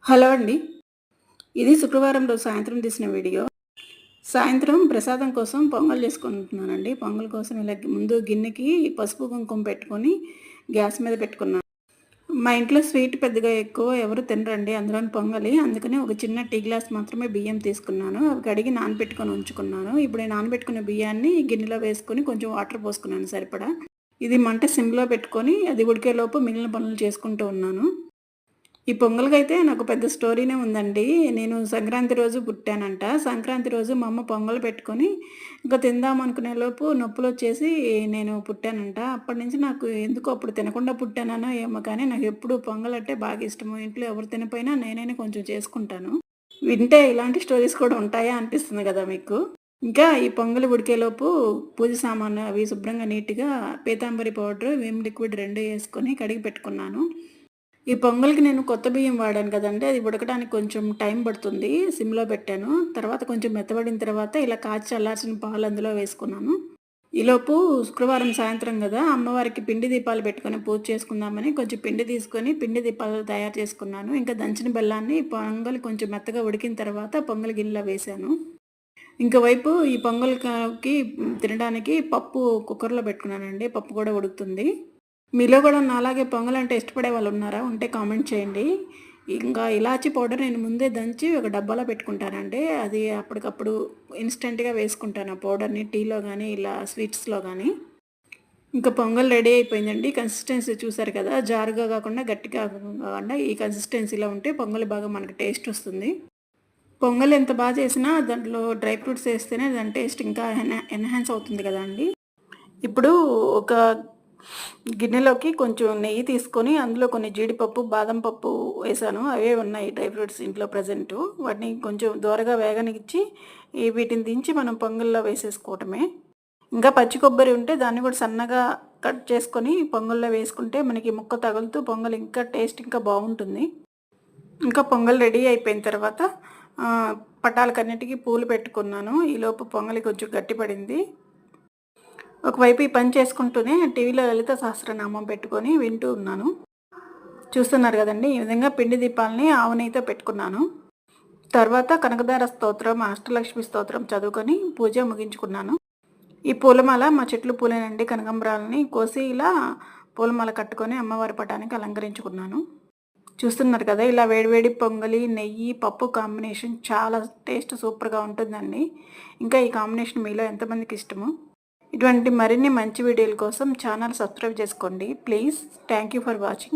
Hello అండి. ఇది శుక్రవారం రోజు సాయంత్రం తీసిన వీడియో. సాయంత్రం ప్రసాదం కోసం పొంగల్ చేసుకుంటున్నానండి. పొంగల్ కోసం ఇలా ముందు గిన్నెకి పసుపు, కుంకుమ పెట్టుకొని గ్యాస్ మీద పెట్టుకున్నాను. మా ఇంట్లో స్వీట్ పెద్దగా ఎక్కువ ఎవరు తినరండి. అందులోని పొంగలి. అందుకని ఒక చిన్న టీ గ్లాస్ మాత్రమే బియ్యం తీసుకున్నాను. అవి కడిగి నానబెట్టుకొని ఉంచుకున్నాను. ఇప్పుడు ఈ నానబెట్టుకున్న బియ్యాన్ని గిన్నెలో వేసుకొని కొంచెం వాటర్ పోసుకున్నాను సరిపడా. ఇది మంట సిమ్‌లో పెట్టుకొని అది ఉడికేలోపు మిగిలిన పనులు చేసుకుంటూ ఉన్నాను. ఈ పొంగల్‌కైతే నాకు పెద్ద స్టోరీనే ఉందండి. నేను సంక్రాంతి రోజు పుట్టానంట. సంక్రాంతి రోజు మా అమ్మ పొంగల్ పెట్టుకొని ఇంక తిందాం అనుకునేలోపు నొప్పులొచ్చేసి నేను పుట్టానంట. అప్పటినుంచి నాకు ఎందుకో అప్పుడు తినకుండా పుట్టాననో ఏమో కానీ నాకెప్పుడు పొంగలంటే బాగా ఇష్టము. ఇంట్లో ఎవరు తినపోయినా నేనైనా కొంచెం చేసుకుంటాను. వింటే ఇలాంటి స్టోరీస్ కూడా ఉంటాయా అనిపిస్తుంది గదా మీకు. ఇంకా ఈ పొంగల్ ఉడికేలోపు పూజ సామాను అవి శుభ్రంగా నీట్‌గా పీతాంబరి పౌడరు, విమ్ లిక్విడ్ 2 యేసుకొని కడిగి పెట్టుకున్నాను. ఈ పొంగల్‌కి నేను కొత్త బియ్యం వాడాను కదండీ! అది ఉడకడానికి కొంచెం టైం పడుతుంది. సిమ్‌లో పెట్టాను. తర్వాత కొంచెం మెత్తబడిన తర్వాత ఇలా కాచి చల్లార్చిన పాలు అందులో వేసుకున్నాను. ఈలోపు శుక్రవారం సాయంత్రం గదా! అమ్మవారికి పిండి దీపాలు పెట్టుకొని పూజ చేసుకుందామని కొంచెం పిండి తీసుకొని పిండి దీపాలు తయారు చేసుకున్నాను. ఇంకా దంచిన బెల్లాన్ని పొంగల్ కొంచెం మెత్తగా ఉడికిన తర్వాత పొంగల్ గిన్నెలో వేశాను. ఇంకోవైపు ఈ పొంగల్‌కి తినడానికి పప్పు కుక్కర్‌లో పెట్టుకున్నానండి. పప్పు కూడా ఉడుకుతుంది. మీలో కూడా నాలాగే పొంగలంటే ఇష్టపడే వాళ్ళున్నారా? ఉంటే కామెంట్ చేయండి. ఇంకా ఇలాచీ పౌడర్ నేను ముందే దంచి ఒక డబ్బాలో పెట్టుకుంటానండి. అది అప్పటికప్పుడు ఇన్‌స్టంట్‌గా వేసుకుంటాను ఆ పౌడర్‌ని టీలో గానీ, ఇలా స్వీట్స్‌లో గానీ. ఇంకా పొంగల్ రెడీ అయిపోయిందండి. కన్సిస్టెన్సీ చూసారు కదా! జారుగా కాకుండా గట్టిగా కాకుండా ఈ కన్సిస్టెన్సీలో ఉంటే పొంగల్ బాగా మనకు టేస్ట్ వస్తుంది. పొంగల్ ఎంత చేసినా దాంట్లో డ్రై ఫ్రూట్స్ ఏస్తేనే దాని టేస్ట్ ఇంకా ఎన్హాన్స్ అవుతుంది కదండీ! ఇప్పుడు ఒక గిన్నెలోకి కొంచెం నెయ్యి తీసుకొని అందులో కొన్ని జీడిపప్పు, బాదం పప్పు వేశాను. అవే ఉన్నాయి డ్రై ఫ్రూట్స్ ఇంట్లో ప్రెజెంటు. వాటిని కొంచెం దోరగా వేగనిచ్చి వీటిని దించి మనం పొంగల్లో వేసేసుకోవటమే. ఇంకా పచ్చి కొబ్బరి ఉంటే దాన్ని కూడా సన్నగా కట్ చేసుకొని పొంగల్లో వేసుకుంటే మనకి ముక్క తగులుతూ పొంగల్ ఇంకా టేస్ట్ ఇంకా బాగుంటుంది. ఇంకా పొంగల్ రెడీ అయిపోయిన తర్వాత పటాలకన్నిటికీ పూలు పెట్టుకున్నాను. ఈలోపు పొంగలి కొంచెం గట్టిపడింది. ఒకవైపు ఈ పని చేసుకుంటూనే టీవీలో లలిత సహస్రనామం పెట్టుకొని వింటూ ఉన్నాను. చూస్తున్నారు కదండి, ఈ విధంగా పిండి దీపాలని ఆవు నెయ్యితో పెట్టుకున్నాను. తర్వాత కనకదార స్తోత్రం, అష్టలక్ష్మి స్తోత్రం చదువుకొని పూజ ముగించుకున్నాను. ఈ పూలమాల మా చెట్లు పూలేనండి. కనకాంబరాలని కోసి ఇలా పూలమాల కట్టుకొని అమ్మవారి పటానికి అలంకరించుకున్నాను. చూస్తున్నారు కదా, ఇలా వేడివేడి పొంగలి, నెయ్యి, పప్పు కాంబినేషన్ చాలా టేస్ట్ సూపర్గా ఉంటుందండి. ఇంకా ఈ కాంబినేషన్ మీలో ఎంతమందికి ఇష్టమో. ఇటువంటి మరిన్ని మంచి వీడియోల కోసం ఛానల్ సబ్స్క్రైబ్ చేసుకోండి please. Thank you for watching.